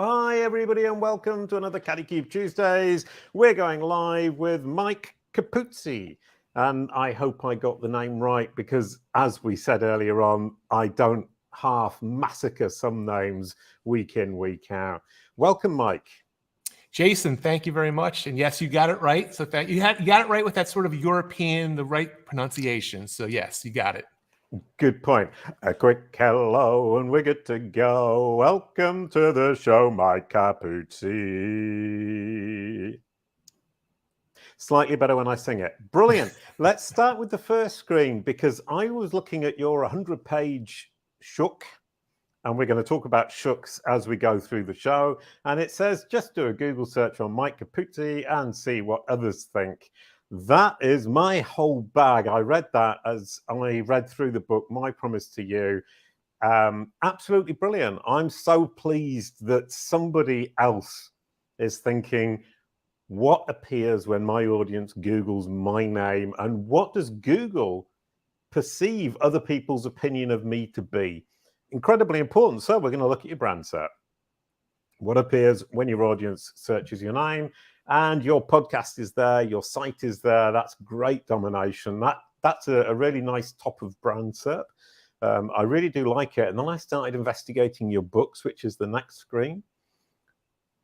Hi, everybody, and welcome to another Kalicube Tuesdays. We're going live with Mike Capuzzi'z, and I hope I got the name right because, as we said earlier on, I don't half massacre some names week in, week out. Welcome, Mike. Jason, thank you very much. And yes, you got it right. So you got it right with that sort of European, the right pronunciation. So yes, you got it. Good point. A quick hello and we're good to go. Welcome to the show, Mike Capuzzi'z. Slightly better when I sing it. Brilliant. Let's start with the first screen because I was looking at your 100-page Shook, and we're going to talk about Shooks as we go through the show. And it says, just do a Google search on Mike Capuzzi'z and see what others think. That is my whole bag. I read that as I read through the book, My Promise to You. Absolutely brilliant. I'm so pleased that somebody else is thinking, what appears when my audience Googles my name, and what does Google perceive other people's opinion of me to be? Incredibly important. So we're going to look at your brand SERP. What appears when your audience searches your name? And your podcast is there, your site is there. That's great domination. That's a really nice top of brand SERP. I really do like it. And then I started investigating your books, which is the next screen.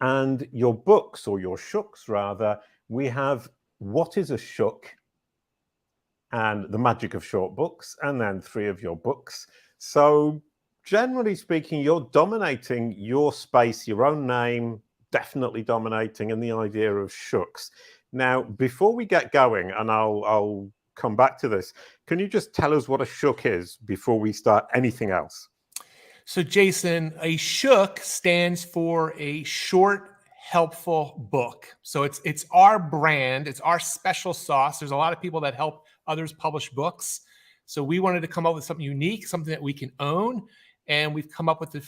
And your books, or your Shooks rather, we have What is a Shook and The Magic of Short Books, and then 3 of your books. So generally speaking, you're dominating your space, your own name, definitely dominating, and the idea of Shooks. Now, before we get going, and I'll come back to this, can you just tell us what a Shook is before we start anything else? So Jason, a Shook stands for a short, helpful book. So it's our brand, it's our special sauce. There's a lot of people that help others publish books. So we wanted to come up with something unique, something that we can own. And we've come up with the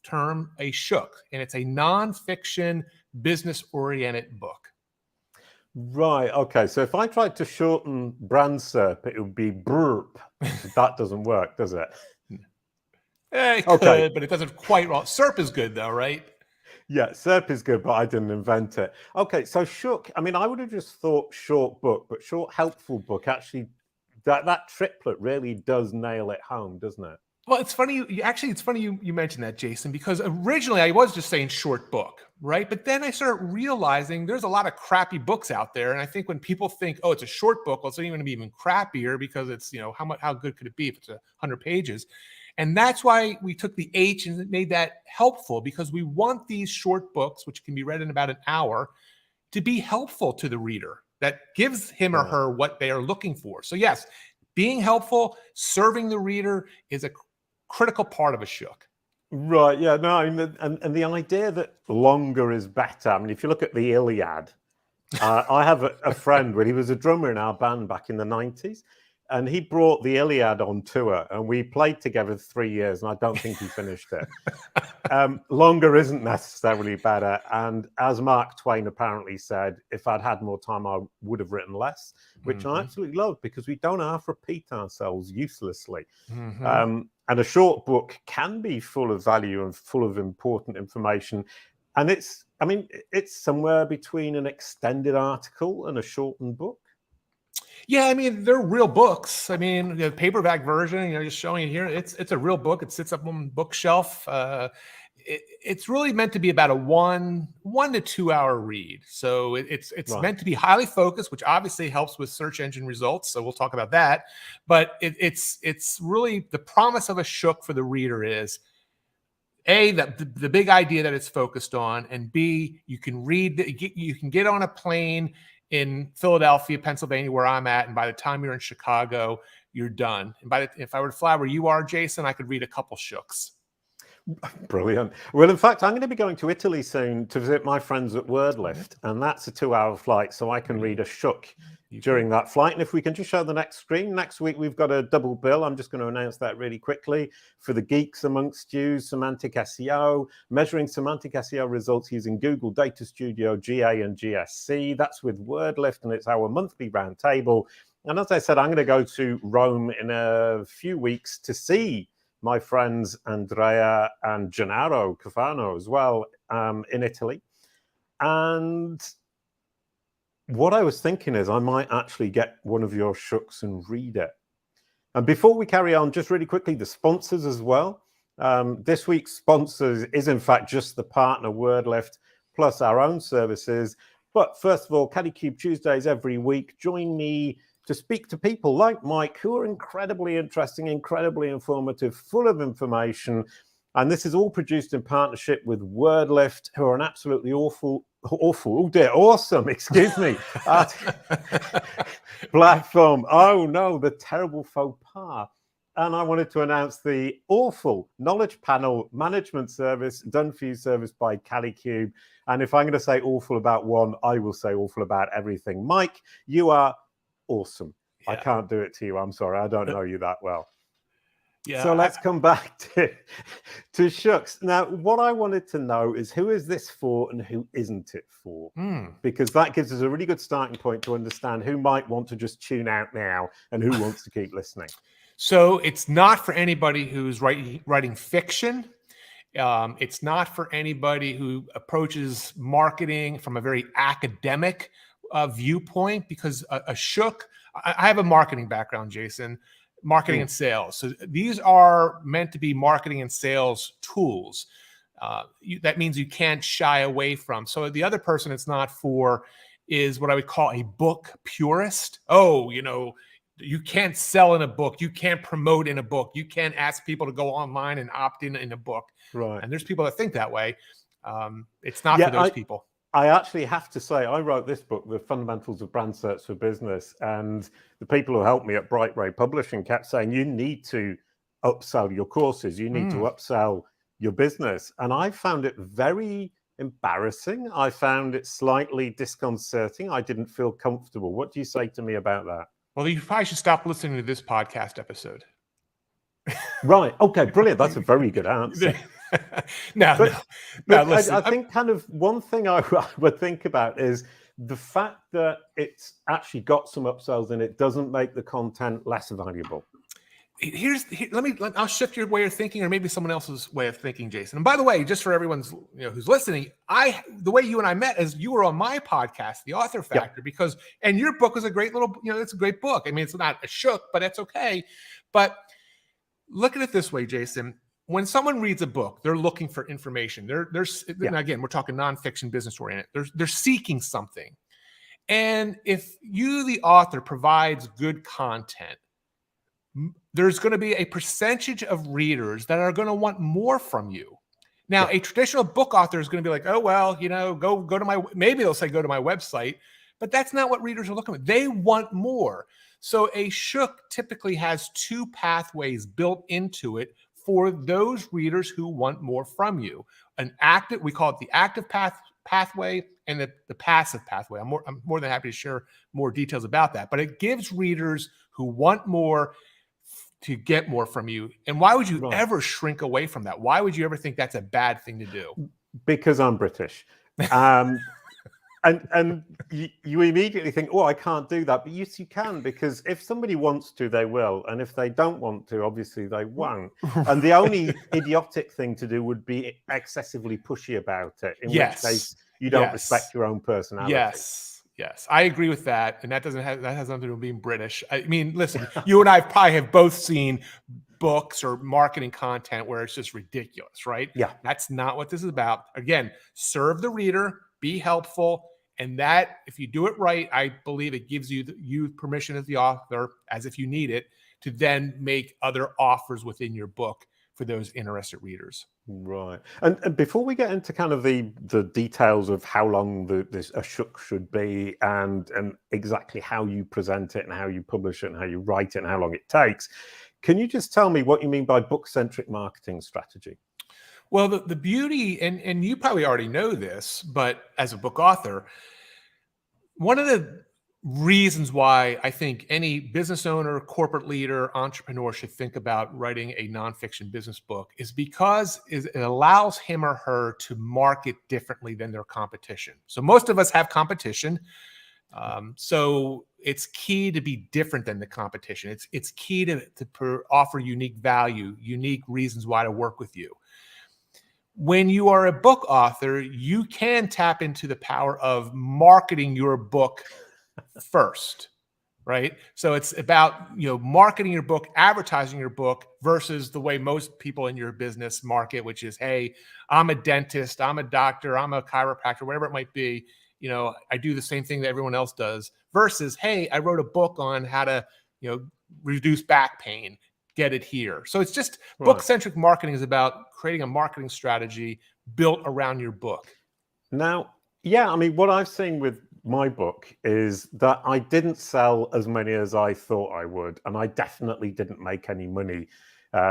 term a Shook, and it's a nonfiction, business-oriented book. Right. Okay. So if I tried to shorten brand SERP, it would be burp. That doesn't work, does it? It could, but it doesn't quite well. SERP is good though, right? Yeah, SERP is good, but I didn't invent it. Okay, so Shook, I mean, I would have just thought short book, but short, helpful book, actually, that triplet really does nail it home, doesn't it? Well, it's funny. It's funny you mentioned that, Jason, because originally I was just saying short book, right? But then I started realizing there's a lot of crappy books out there, and I think when people think, "Oh, it's a short book," well, it's even going to be even crappier because it's how good could it be if it's 100 pages? And that's why we took the H and made that helpful, because we want these short books, which can be read in about an hour, to be helpful to the reader. That gives him or her what they are looking for. So yes, being helpful, serving the reader is a critical part of a Shook. Right. Yeah. No. I mean, and the idea that longer is better. I mean, if you look at the Iliad, I have a friend when he was a drummer in our band back in the 90s, and he brought the Iliad on tour, and we played together 3 years, and I don't think he finished it. Longer isn't necessarily better. And as Mark Twain apparently said, if I'd had more time, I would have written less, which I absolutely love, because we don't half repeat ourselves uselessly. And a short book can be full of value and full of important information. And it's somewhere between an extended article and a shortened book. Yeah, I mean, they're real books. I mean, the paperback version, just showing it here, it's a real book. It sits up on the bookshelf. It's really meant to be about a 1 to 2 hour read. So it's right. Meant to be highly focused, which obviously helps with search engine results. So we'll talk about that. But it's really the promise of a Shook for the reader is A, the big idea that it's focused on, and B, you can you can get on a plane in Philadelphia, Pennsylvania, where I'm at, and by the time you're in Chicago, you're done. And if I were to fly where you are, Jason, I could read a couple Shooks. Brilliant. Well, in fact, I'm going to be going to Italy soon to visit my friends at Wordlift, and that's a 2-hour flight, so I can read a Shook during that flight. And if we can just show the next screen, next week we've got a double bill. I'm just going to announce that really quickly. For the geeks amongst you, semantic SEO, measuring semantic SEO results using Google Data Studio, GA and GSC. That's with Wordlift, and it's our monthly roundtable. And as I said, I'm going to go to Rome in a few weeks to see my friends Andrea and Gennaro Cafano as well in Italy. And what I was thinking is I might actually get one of your Shooks and read it. And before we carry on, just really quickly, the sponsors as well. This week's sponsors is in fact just the partner Wordlift plus our own services. But first of all, Kalicube Tuesdays every week. Join me to speak to people like Mike, who are incredibly interesting, incredibly informative, full of information. And this is all produced in partnership with Wordlift, who are an absolutely awesome, excuse me, platform. Oh no, the terrible faux pas. And I wanted to announce the awful knowledge panel management service, done for you service by Kalicube. And if I'm going to say awful about one, I will say awful about everything. Mike, you are awesome. Yeah. I can't do it to you. I'm sorry. I don't know you that well. Yeah. So let's come back to Shooks. Now, what I wanted to know is who is this for and who isn't it for? Because that gives us a really good starting point to understand who might want to just tune out now and who wants to keep listening. So it's not for anybody who's writing fiction. It's not for anybody who approaches marketing from a very academic viewpoint, because a Shook, I have a marketing background, Jason, marketing and sales. So these are meant to be marketing and sales tools. That means you can't shy away from. So the other person it's not for is what I would call a book purist. Oh, you know, you can't sell in a book. You can't promote in a book. You can't ask people to go online and opt in a book. Right. And there's people that think that way. It's not for those people. I actually have to say, I wrote this book, The Fundamentals of Brand Search for Business, and the people who helped me at Bright Ray Publishing kept saying, you need to upsell your courses. You need to upsell your business. And I found it very embarrassing. I found it slightly disconcerting. I didn't feel comfortable. What do you say to me about that? Well, you probably should stop listening to this podcast episode. Right. Okay, brilliant. That's a very good answer. No, I think kind of one thing I would think about is the fact that it's actually got some upsells in it doesn't make the content less valuable. I'll shift your way of thinking, or maybe someone else's way of thinking, Jason. And by the way, just for everyone's who's listening, the way you and I met is you were on my podcast, The Author Factor, and your book was a great little, it's a great book. I mean, it's not a Shook, but that's okay. But look at it this way, Jason. When someone reads a book, they're looking for information. And again, we're talking nonfiction, business oriented. They're seeking something. And if you, the author, provides good content, there's going to be a percentage of readers that are going to want more from you. Now, a traditional book author is going to be like, oh, well, go to maybe they'll say, go to my website, but that's not what readers are looking at. They want more. So a Shook typically has two pathways built into it for those readers who want more from you. We call it the active pathway and the passive pathway. I'm more than happy to share more details about that, but it gives readers who want more to get more from you. And why would you ever shrink away from that? Why would you ever think that's a bad thing to do? Because I'm British. And you immediately think, oh, I can't do that. But yes, you can, because if somebody wants to, they will. And if they don't want to, obviously they won't. And the only idiotic thing to do would be excessively pushy about it, in which case you don't respect your own personality. Yes, I agree with that. And that has nothing to do with being British. I mean, listen, you and I probably have both seen books or marketing content where it's just ridiculous, right? Yeah. That's not what this is about. Again, serve the reader, be helpful. And that, if you do it right, I believe it gives you permission as the author, as if you need it, to then make other offers within your book for those interested readers. Right. And before we get into kind of the details of how long a Shook should be and exactly how you present it and how you publish it and how you write it and how long it takes, can you just tell me what you mean by book-centric marketing strategy? Well, the beauty, and you probably already know this, but as a book author, one of the reasons why I think any business owner, corporate leader, entrepreneur should think about writing a nonfiction business book is because it allows him or her to market differently than their competition. So most of us have competition. So it's key to be different than the competition. It's key to offer unique value, unique reasons why to work with you. When you are a book author, you can tap into the power of marketing your book first, right? So it's about, marketing your book, advertising your book versus the way most people in your business market, which is, hey, I'm a dentist, I'm a doctor, I'm a chiropractor, whatever it might be. I do the same thing that everyone else does versus, hey, I wrote a book on how to, reduce back pain, get it here. So it's just book-centric marketing is about creating a marketing strategy built around your book. Now, yeah, I mean, what I've seen with my book is that I didn't sell as many as I thought I would, and I definitely didn't make any money.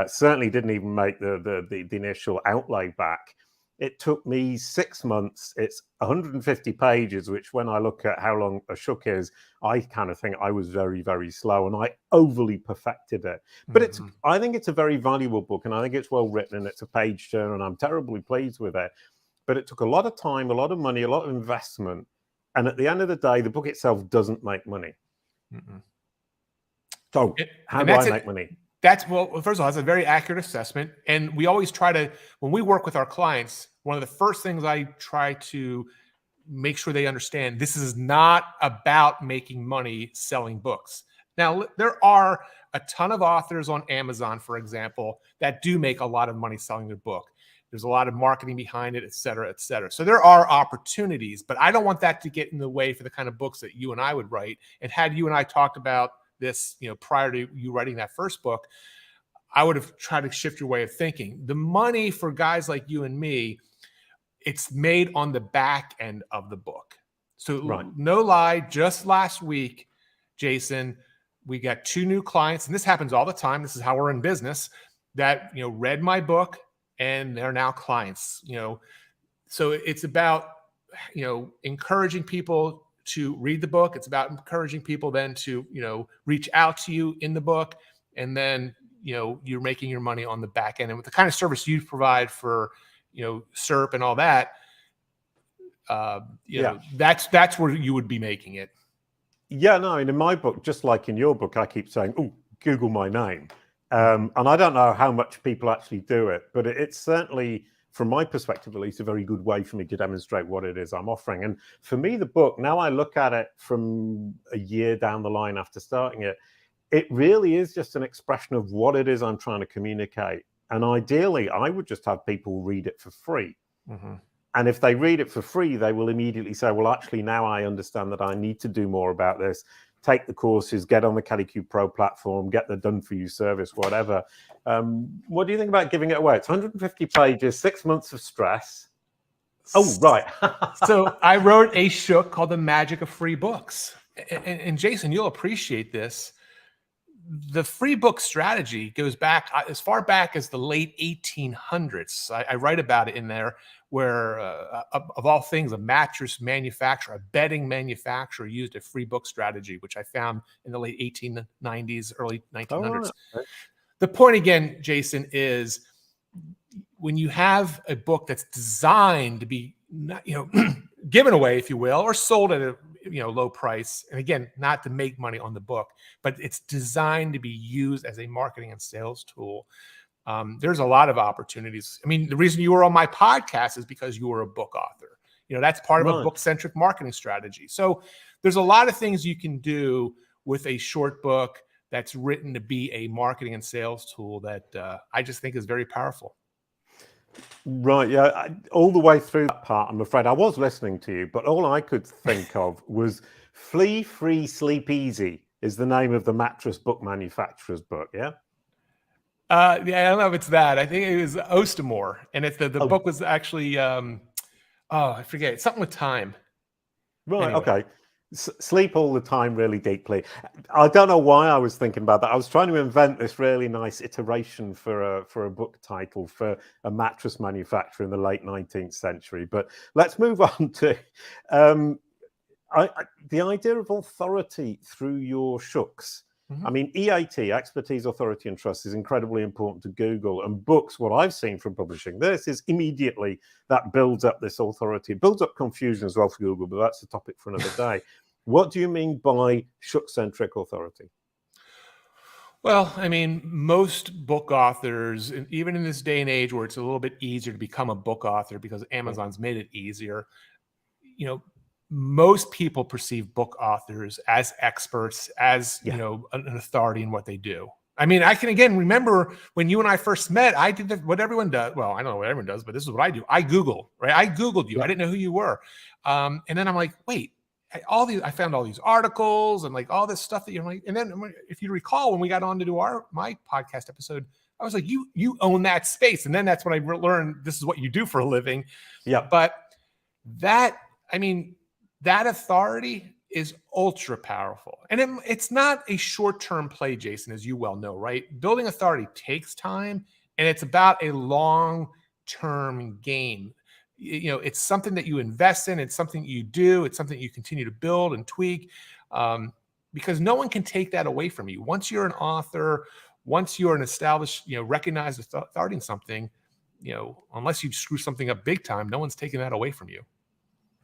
Certainly didn't even make the initial outlay back. It took me 6 months. It's 150 pages, which when I look at how long a Shook is, I kind of think I was very, very slow and I overly perfected it. But I think it's a very valuable book and I think it's well written and it's a page turner and I'm terribly pleased with it. But it took a lot of time, a lot of money, a lot of investment. And at the end of the day, the book itself doesn't make money. So how do I make money? Well, first of all, that's a very accurate assessment. And we always try to, when we work with our clients, one of the first things I try to make sure they understand, this is not about making money selling books. Now, there are a ton of authors on Amazon, for example, that do make a lot of money selling their book. There's a lot of marketing behind it, et cetera, et cetera. So there are opportunities, but I don't want that to get in the way for the kind of books that you and I would write. And had you and I talked about this, prior to you writing that first book, I would have tried to shift your way of thinking. The money for guys like you and me, it's made on the back end of the book. So no lie, just last week, Jason, we got 2 new clients, and this happens all the time. This is how we're in business, that, read my book and they're now clients, So it's about, encouraging people to read the book. It's about encouraging people then to, reach out to you in the book. And then, you're making your money on the back end. And with the kind of service you provide for, SERP and all that, that's where you would be making it. Yeah, no, and in my book, just like in your book, I keep saying, oh, Google my name. And I don't know how much people actually do it, but it's certainly, from my perspective, at least, a very good way for me to demonstrate what it is I'm offering. And for me, the book, now I look at it from a year down the line after starting it, it really is just an expression of what it is I'm trying to communicate. And ideally, I would just have people read it for free. And if they read it for free, they will immediately say, well, actually, now I understand that I need to do more about this. Take the courses, get on the Kalicube Pro platform, get the done-for-you service, whatever. What do you think about giving it away? It's 150 pages, 6 months of stress. Oh, right. So I wrote a Shook called The Magic of Free Books. And Jason, you'll appreciate this. The free book strategy goes back as far back as the late 1800s. I write about it in there, where of all things, a mattress manufacturer, a bedding manufacturer used a free book strategy, which I found in the late 1890s, early 1900s. Oh, right. The point again, Jason, is when you have a book that's designed to be, given away, if you will, or sold at a low price, and again, not to make money on the book, but it's designed to be used as a marketing and sales tool. There's a lot of opportunities. I mean, the reason you were on my podcast is because you were a book author. That's part of a book-centric marketing strategy. So there's a lot of things you can do with a short book that's written to be a marketing and sales tool that I just think is very powerful. Right, yeah. All the way through that part, I'm afraid I was listening to you, but all I could think of was Flee Free Sleep Easy is the name of the mattress book manufacturer's book, yeah? I don't know if it's that. I think it was Ostemore, and it's the book was actually I forget, something with time. Right, anyway. Okay. Sleep all the time really deeply. I don't know why I was thinking about that. I was trying to invent this really nice iteration for a book title for a mattress manufacturer in the late 19th century. But let's move on to the idea of authority through your Shooks. I mean, EAT, expertise, authority, and trust, is incredibly important to Google. And books, what I've seen from publishing this is immediately that builds up this authority. It builds up confusion as well for Google, but that's a topic for another day. What do you mean by Shook-centric authority? Well, I mean, most book authors, and even in this day and age where it's a little bit easier to become a book author because Amazon's made it easier, most people perceive book authors as experts, as, an authority in what they do. I mean, I can, again, remember when you and I first met, I did what everyone does. Well, I don't know what everyone does, but this is what I do. I Google, right? I Googled you. I didn't know who you were. And then I'm like, wait, I found all these articles and like all this stuff that you're like, and then if you recall, when we got on to do my podcast episode, I was like, you own that space. And then that's when I learned this is what you do for a living. Yeah. But that authority is ultra powerful. And it's not a short-term play, Jason, as you well know, right? Building authority takes time, and it's about a long-term game. It's something that you invest in. It's something you do. It's something you continue to build and tweak, because no one can take that away from you. Once you're an author, once you're an established, recognized authority in something, unless you screw something up big time, no one's taking that away from you.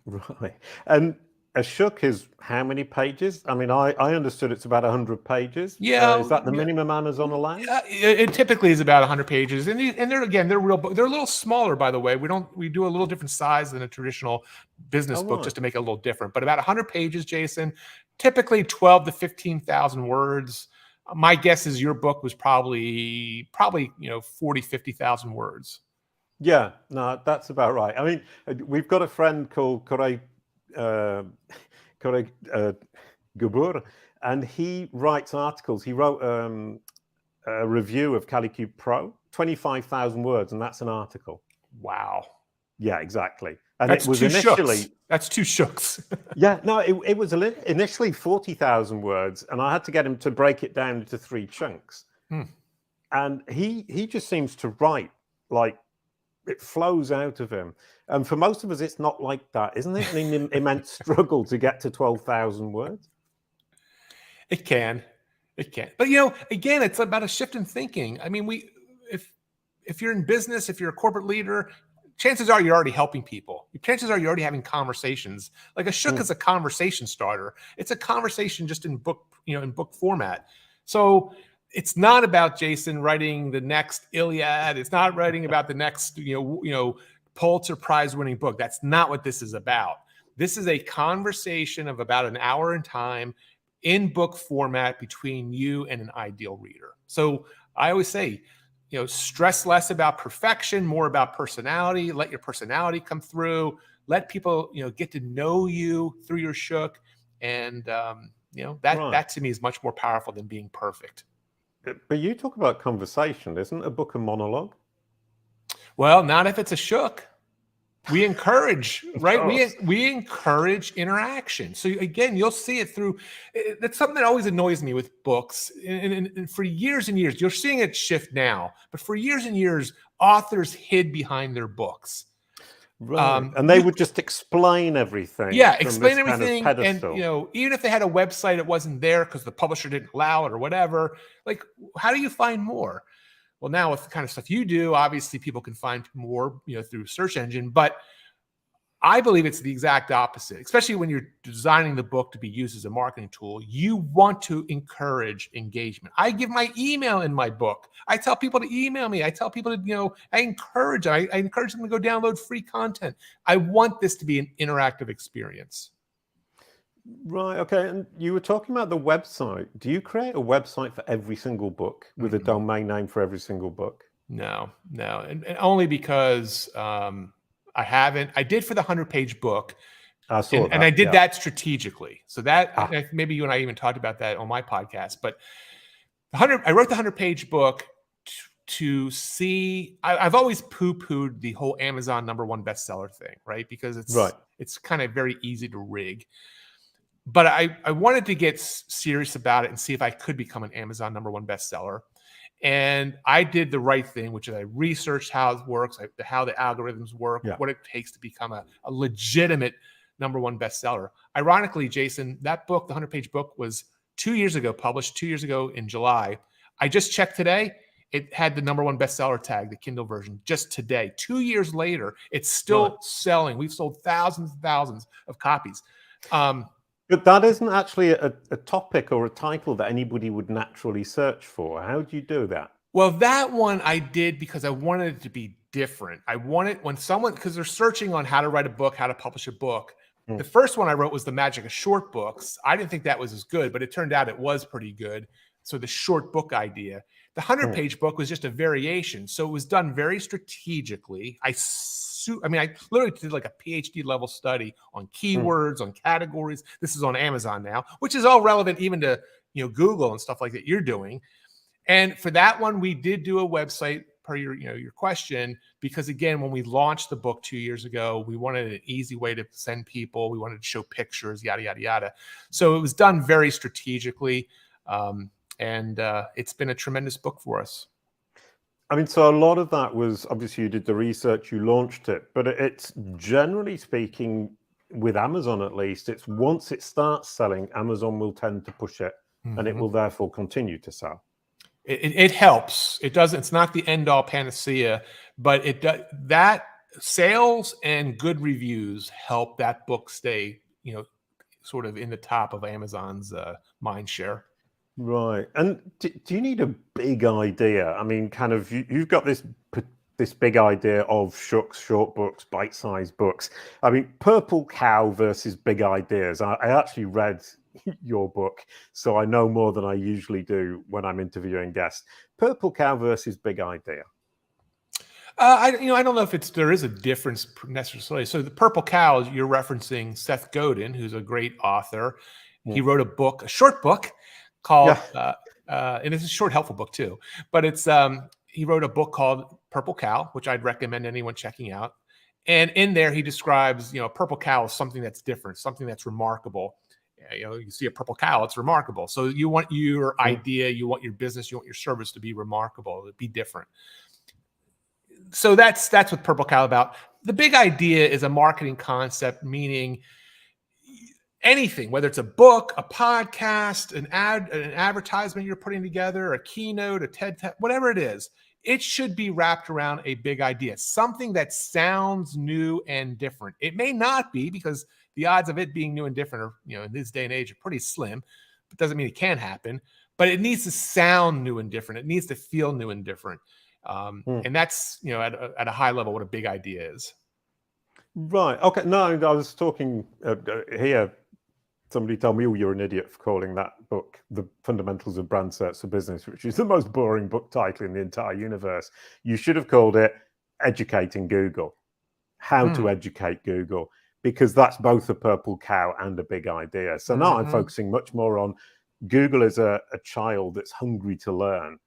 Right. And a Shook is how many pages? I mean, I understood it's about 100 pages. Yeah. Is that the minimum Amazon allows? It typically is about 100 pages. And they're real books. They're a little smaller, by the way. We do a little different size than a traditional business book, just to make it a little different. But about 100 pages, Jason, typically 12 to 15,000 words. My guess is your book was probably 40, 50,000 words. Yeah, no, that's about right. I mean, we've got a friend called Gabur, and he writes articles. He wrote a review of Kalicube Pro, 25,000 words, and that's an article. Wow. Yeah, exactly. And that's it was initially... That's 2 Shooks. Yeah, no, it was initially 40,000 words, and I had to get him to break it down into 3 chunks. And he just seems to write like it flows out of him. And for most of us, it's not like that, isn't it? An immense struggle to get to 12,000 words. It can. But again, it's about a shift in thinking. I mean, if you're in business, if you're a corporate leader, chances are you're already helping people. Chances are you're already having conversations. Like a Shook is a conversation starter. It's a conversation just in book, in book format. So it's not about Jason writing the next Iliad. It's not writing about the next, Pulitzer Prize winning book. That's not what this is about. This is a conversation of about an hour in time in book format between you and an ideal reader. So I always say, stress less about perfection, more about personality. Let your personality come through. Let people, get to know you through your Shook. And, that to me is much more powerful than being perfect. But you talk about conversation. Isn't a book a monologue? Well, not if it's a Shook. We encourage, right? We encourage interaction. So again, you'll see it through. That's something that always annoys me with books. And for years and years, you're seeing it shift now. But for years and years, authors hid behind their books. Right. And they would just explain everything. Yeah, explain everything. Kind of and even if they had a website, it wasn't there because the publisher didn't allow it or whatever. Like, how do you find more? Well, now with the kind of stuff you do, obviously people can find more, through search engine. But I believe it's the exact opposite, especially when you're designing the book to be used as a marketing tool. You want to encourage engagement. I give my email in my book. I tell people to email me. I tell people to, I encourage them. I encourage them to go download free content. I want this to be an interactive experience. Right. Okay. And you were talking about the website. Do you create a website for every single book with a domain name for every single book? No. And only because I haven't. I did for the 100-page book. I saw that, and I did that strategically. So that maybe you and I even talked about that on my podcast. But I wrote the 100-page book to see. I've always poo-pooed the whole Amazon #1 bestseller thing, right? Because it's kind of very easy to rig. But I wanted to get serious about it and see if I could become an Amazon #1 bestseller. And I did the right thing, which is I researched how it works, how the algorithms work, what it takes to become a legitimate #1 bestseller. Ironically, Jason, that book, the 100-page book, was 2 years ago, published 2 years ago in July. I just checked today. It had the #1 bestseller tag, the Kindle version, just today. 2 years later, it's still selling. We've sold thousands and thousands of copies. But that isn't actually a topic or a title that anybody would naturally search for. How do you do that? Well, that one I did because I wanted it to be different. I wanted when someone, because they're searching on how to write a book, how to publish a book. The first one I wrote was The Magic of Short Books. I didn't think that was as good, but it turned out it was pretty good. So the short book idea. The 100-page book was just a variation. So it was done very strategically. I literally did like a PhD level study on keywords, on categories. This is on Amazon now, which is all relevant even to Google and stuff like that you're doing. And for that one, we did do a website per your question, because again, when we launched the book 2 years ago, we wanted an easy way to send people. We wanted to show pictures, yada, yada, yada. So it was done very strategically. And it's been a tremendous book for us. I mean, so a lot of that was, obviously you did the research, you launched it, but it's generally speaking, with Amazon at least, it's once it starts selling, Amazon will tend to push it, and it will therefore continue to sell. It helps. It doesn't. It's not the end all panacea, but it does. That sales and good reviews help that book stay, sort of in the top of Amazon's mind share. Right. And do you need a big idea? I mean, kind of, you've got this big idea of Shook's short books, bite-sized books. I mean, Purple Cow versus big ideas. I actually read your book, so I know more than I usually do when I'm interviewing guests. Purple Cow versus big idea. I don't know if there is a difference necessarily. So the Purple Cow, you're referencing Seth Godin, who's a great author. He wrote a short book called, and it's a short, helpful book too. But it's he wrote a book called Purple Cow, which I'd recommend anyone checking out. And in there, he describes, purple cow as something that's different, something that's remarkable. You see a purple cow, it's remarkable. So you want your idea, you want your business, you want your service to be remarkable, to be different. So that's what Purple Cow about. The big idea is a marketing concept, meaning anything, whether it's a book, a podcast, an advertisement you're putting together, a keynote, a TED, whatever it is, it should be wrapped around a big idea, something that sounds new and different. It may not be, because the odds of it being new and different are, in this day and age, are pretty slim. It doesn't mean it can't happen, but it needs to sound new and different. It needs to feel new and different. And that's, at a high level, what a big idea is. Right. Okay. No, I was talking here. Somebody told me, oh, you're an idiot for calling that book The Fundamentals of Brand Search for Business, which is the most boring book title in the entire universe. You should have called it Educating Google, How to Educate Google, because that's both a purple cow and a big idea. So now I'm focusing much more on Google as a child that's hungry to learn,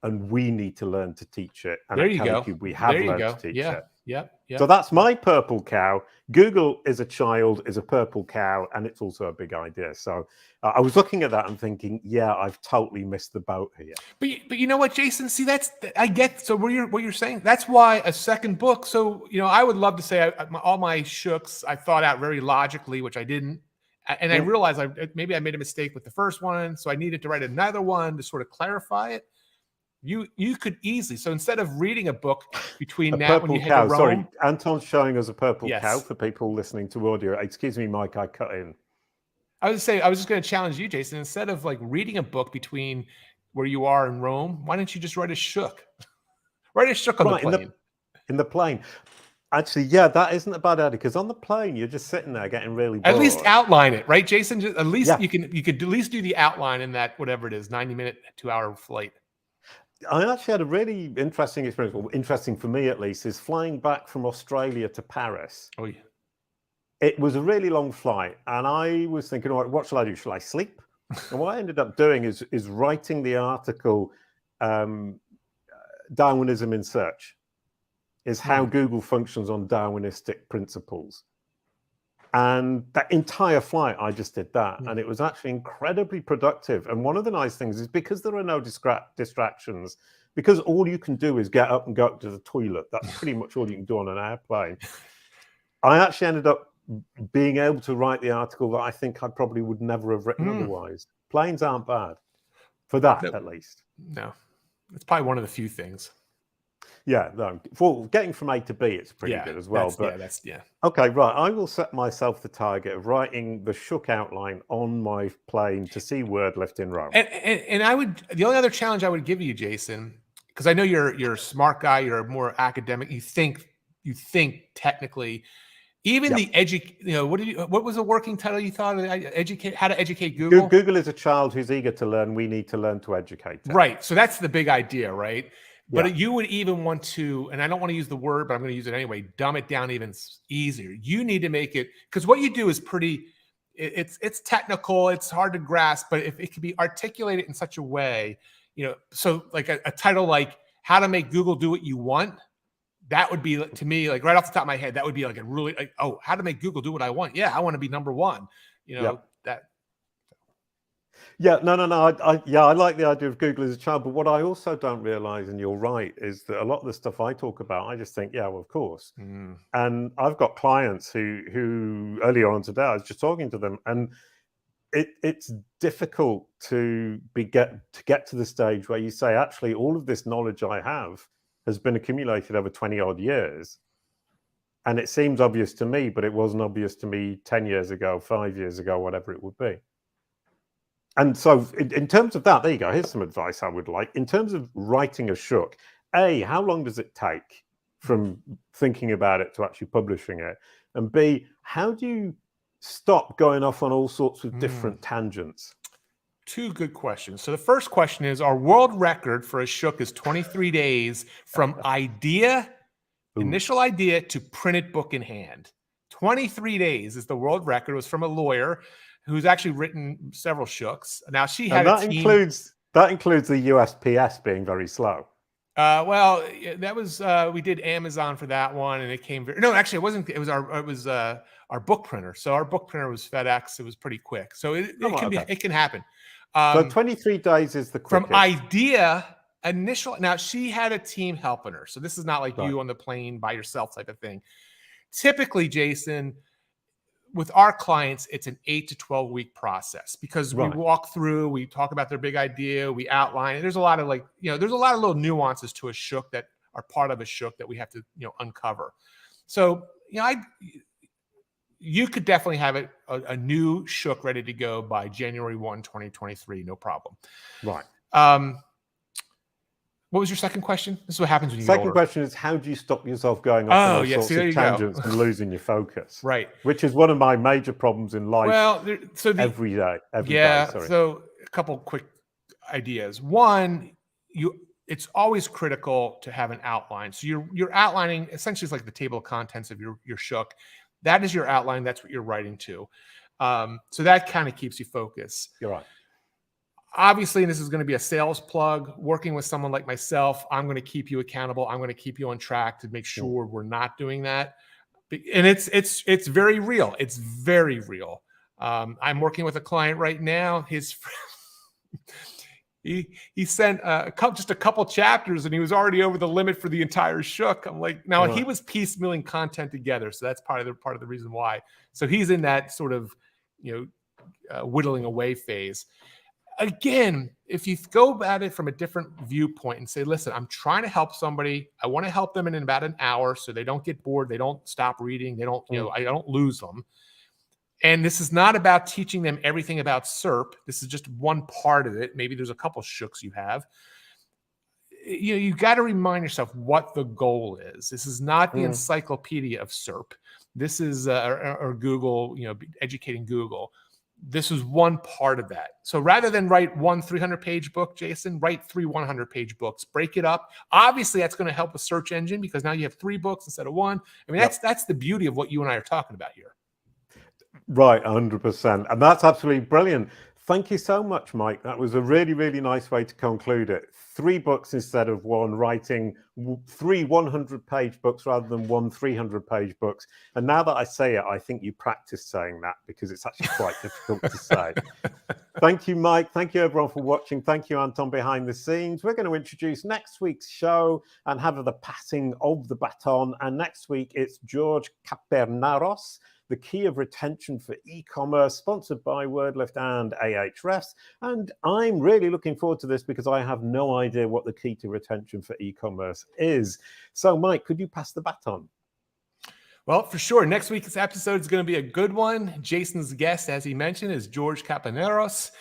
and we need to learn to teach it. And there at you Kalicube, go. we have learned to teach it. Yep. So that's my purple cow. Google is a child, is a purple cow, and it's also a big idea. So I was looking at that and thinking, yeah, I've totally missed the boat here. But you know what, Jason? See, I get. So what you're saying, that's why a second book. So I would love to say all my Shooks I thought out very logically, which I didn't, and I realized maybe I made a mistake with the first one, so I needed to write another one to sort of clarify it. You could easily, so instead of reading a book between now when you head to Rome. Sorry, Anton's showing us a purple cow for people listening to audio. Excuse me, Mike, I cut in. I was just going to challenge you, Jason. Instead of like reading a book between where you are in Rome, why don't you just write a Shook? Write a Shook on the plane. In the plane. Actually, yeah, that isn't a bad idea, because on the plane you're just sitting there getting really bored. At least outline it, right, Jason? At least you could at least do the outline in that, whatever it is, 90-minute, 2-hour flight. I actually had a really interesting experience, well, interesting for me at least, is flying back from Australia to Paris. Oh, yeah. It was a really long flight, and I was thinking, all right, what shall I do? Shall I sleep? And what I ended up doing is writing the article, Darwinism in Search, is how Google functions on Darwinistic principles. And that entire flight, I just did that. And it was actually incredibly productive. And one of the nice things is, because there are no distractions, because all you can do is get up and go to the toilet. That's pretty much all you can do on an airplane. I actually ended up being able to write the article that I think I probably would never have written otherwise. Planes aren't bad for that, at least. No, it's probably one of the few things. Yeah, no, for getting from A to B, it's pretty Yeah, good as well. But yeah. okay, right. I will set myself the target of writing the Shook outline on my plane to see Wordlift in Rome. And I would, the only other challenge I would give you, Jason, because I know you're a smart guy, you're more academic, you think technically. Even Yep. what was the working title you thought of? How to educate Google? Google is a child who's eager to learn. We need to learn to educate them. Right. So that's the big idea, right? But Yeah. you would even want to, and I don't want to use the word, but I'm going to use it anyway, dumb it down even easier. You need to make it, because what you do is it's technical, it's hard to grasp, but if it can be articulated in such a way, so like a title like How to Make Google Do What You Want, that would be, to me, like right off the top of my head, that would be like a really, like, oh, how to make Google do what I want. Yeah, I want to be number one. That. Yeah, no. I like the idea of Google as a child, but what I also don't realize, and you're right, is that a lot of the stuff I talk about, I just think, yeah, well, of course. And I've got clients who earlier on today, I was just talking to them, and it's difficult to get to the stage where you say, actually, all of this knowledge I have has been accumulated over 20 odd years. And it seems obvious to me, but it wasn't obvious to me 10 years ago, 5 years ago, whatever it would be. And so in terms of that, there you go. Here's some advice I would like. In terms of writing a Shook, A, how long does it take from thinking about it to actually publishing it? And B, how do you stop going off on all sorts of different tangents? Two good questions. So the first question is, our world record for a Shook is 23 days from initial idea to printed book in hand. 23 days is the world record. It was from a lawyer who's actually written several Shooks. Now she had that includes the USPS being very slow. Well, that was we did Amazon for that one, and it came no, actually it wasn't. It was our book printer. So our book printer was FedEx. It was pretty quick. So it can happen. So 23 days is the quickest. From idea initial. Now she had a team helping her, so this is not like you on the plane by yourself type of thing. Typically, Jason, with our clients, it's an 8 to 12 week process, because we walk through, we talk about their big idea, we outline it. There's a lot of there's a lot of little nuances to a Shook that are part of a Shook that we have to uncover. So you could definitely have a new Shook ready to go by January 1, 2023, no problem. Right. What was your second question? This is what happens when you Second question is, how do you stop yourself going off on all sorts of tangents and losing your focus? Right. Which is one of my major problems in life. Well, every day. So a couple quick ideas. One, it's always critical to have an outline. So you're outlining, essentially it's like the table of contents of your Shook. That is your outline. That's what you're writing to. So that kind of keeps you focused. You're right. Obviously, and this is going to be a sales plug, working with someone like myself, I'm going to keep you accountable. I'm going to keep you on track to make sure we're not doing that. And it's very real. It's very real. I'm working with a client right now. His he sent just a couple chapters, and he was already over the limit for the entire Shook. I'm like, now he was piecemealing content together, so that's part of the reason why. So he's in that sort of whittling away phase. Again, if you go at it from a different viewpoint and say, listen, I'm trying to help somebody. I want to help them in about an hour so they don't get bored. They don't stop reading. They don't, I don't lose them. And this is not about teaching them everything about SERP. This is just one part of it. Maybe there's a couple Shooks you have. You got to remind yourself what the goal is. This is not the encyclopedia of SERP. This is or Google, educating Google. This is one part of that. So rather than write one 300-page book, Jason, write 3 100-page books. Break it up. Obviously, that's going to help a search engine, because now you have 3 books instead of 1. I mean, that's the beauty of what you and I are talking about here. Right, 100%. And that's absolutely brilliant. Thank you so much, Mike. That was a really, really nice way to conclude it. 3 books instead of 1, writing 3 100-page books rather than 1 300-page books. And now that I say it, I think you practice saying that, because it's actually quite difficult to say. Thank you, Mike. Thank you, everyone, for watching. Thank you, Anton, behind the scenes. We're going to introduce next week's show and have the passing of the baton. And next week, it's George Kapernaros, the key of retention for e-commerce, sponsored by Wordlift and Ahrefs. And I'm really looking forward to this because I have no idea what the key to retention for e-commerce is. So Mike, could you pass the baton? Well, for sure. Next week's episode is going to be a good one. Jason's guest, as he mentioned, is George Kapernaros.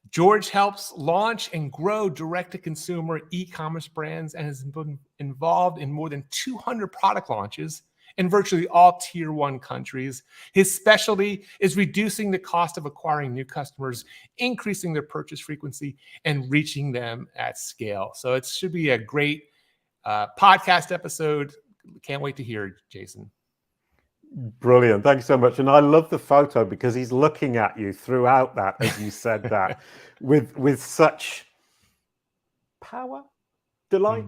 George helps launch and grow direct-to-consumer e-commerce brands and has been involved in more than 200 product launches in virtually all Tier 1 countries. His specialty is reducing the cost of acquiring new customers, increasing their purchase frequency, and reaching them at scale. So it should be a great podcast episode. Can't wait to hear it, Jason. Brilliant. Thanks so much. And I love the photo because he's looking at you throughout that, as you said that, with such power, delight.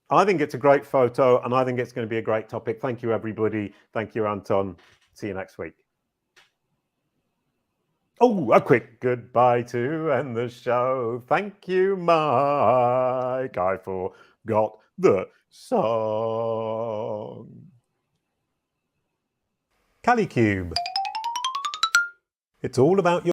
I think it's a great photo, and I think it's going to be a great topic. Thank you, everybody. Thank you, Anton. See you next week. Oh, a quick goodbye to end the show. Thank you, Mike. I forgot the song. Kalicube. It's all about your